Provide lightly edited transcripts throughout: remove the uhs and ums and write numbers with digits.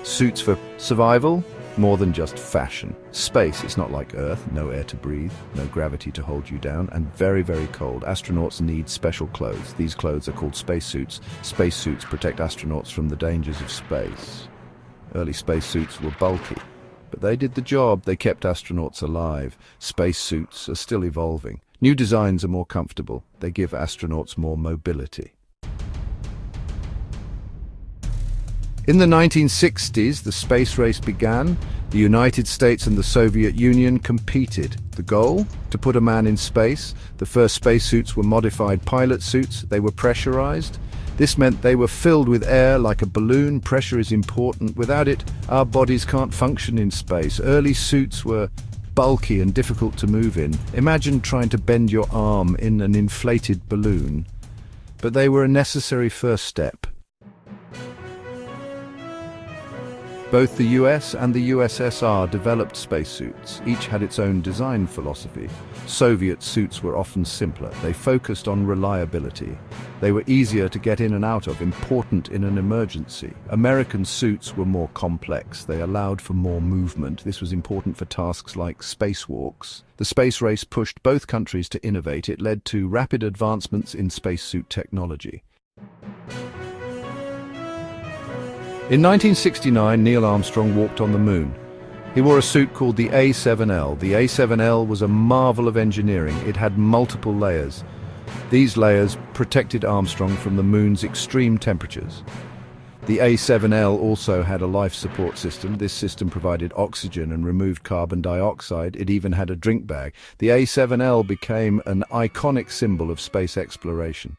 Suits for survival? More than just fashion. Space is not like Earth, no air to breathe, no gravity to hold you down, and very, very cold. Astronauts need special clothes. These clothes are called spacesuits. Spacesuits protect astronauts from the dangers of space. Early spacesuits were bulky, but they did the job. They kept astronauts alive. Spacesuits are still evolving. New designs are more comfortable. They give astronauts more mobility. In the 1960s, the space race began. The United States and the Soviet Union competed. The goal? To put a man in space. The first spacesuits were modified pilot suits. They were pressurized. This meant they were filled with air like a balloon. Pressure is important. Without it, our bodies can't function in space. Early suits were bulky and difficult to move in. Imagine trying to bend your arm in an inflated balloon. But they were a necessary first step. Both the US and the USSR developed spacesuits. Each had its own design philosophy. Soviet suits were often simpler. They focused on reliability. They were easier to get in and out of, important in an emergency. American suits were more complex. They allowed for more movement. This was important for tasks like spacewalks. The space race pushed both countries to innovate. It led to rapid advancements in spacesuit technology. In 1969, Neil Armstrong walked on the moon. He wore a suit called the A7L. The A7L was a marvel of engineering. It had multiple layers. These layers protected Armstrong from the moon's extreme temperatures. The A7L also had a life support system. This system provided oxygen and removed carbon dioxide. It even had a drink bag. The A7L became an iconic symbol of space exploration.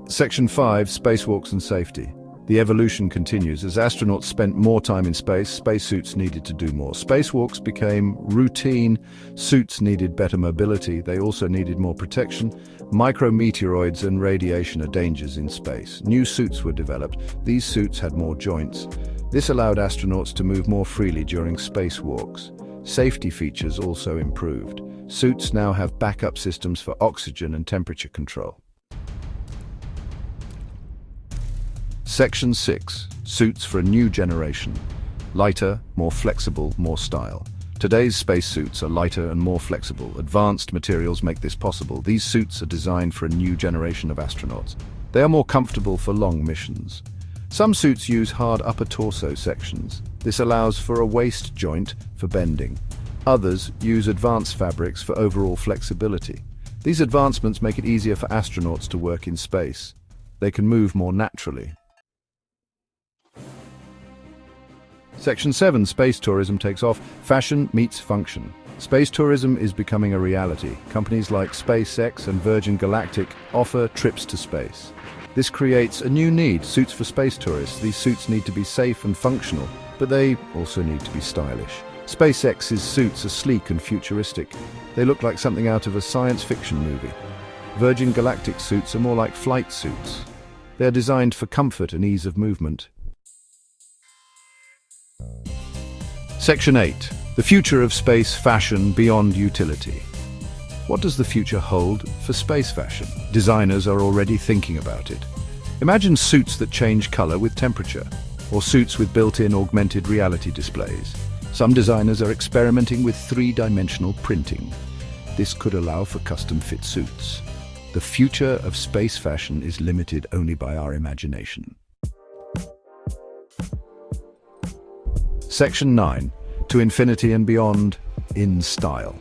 Section 5, Spacewalks and Safety. The evolution continues. As astronauts spent more time in space, spacesuits needed to do more. Spacewalks became routine. Suits needed better mobility. They also needed more protection. Micrometeoroids and radiation are dangers in space. New suits were developed. These suits had more joints. This allowed astronauts to move more freely during spacewalks. Safety features also improved. Suits now have backup systems for oxygen and temperature control. Section 6. Suits for a new generation. Lighter, more flexible, more style. Today's spacesuits are lighter and more flexible. Advanced materials make this possible. These suits are designed for a new generation of astronauts. They are more comfortable for long missions. Some suits use hard upper torso sections. This allows for a waist joint for bending. Others use advanced fabrics for overall flexibility. These advancements make it easier for astronauts to work in space. They can move more naturally. Section 7, Space Tourism takes off. Fashion meets function. Space tourism is becoming a reality. Companies like SpaceX and Virgin Galactic offer trips to space. This creates a new need, suits for space tourists. These suits need to be safe and functional, but they also need to be stylish. SpaceX's suits are sleek and futuristic. They look like something out of a science fiction movie. Virgin Galactic suits are more like flight suits. They are designed for comfort and ease of movement. Section 8. The future of space fashion beyond utility. What does the future hold for space fashion? Designers are already thinking about it. Imagine suits that change color with temperature, or suits with built-in augmented reality displays. Some designers are experimenting with three-dimensional printing. This could allow for custom-fit suits. The future of space fashion is limited only by our imagination. Section 9. To infinity and beyond, in style.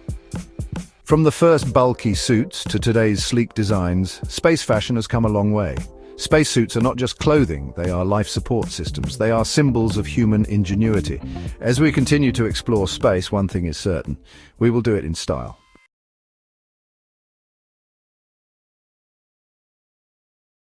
From the first bulky suits to today's sleek designs, space fashion has come a long way. Spacesuits are not just clothing, they are life support systems. They are symbols of human ingenuity. As we continue to explore space, one thing is certain: we will do it in style.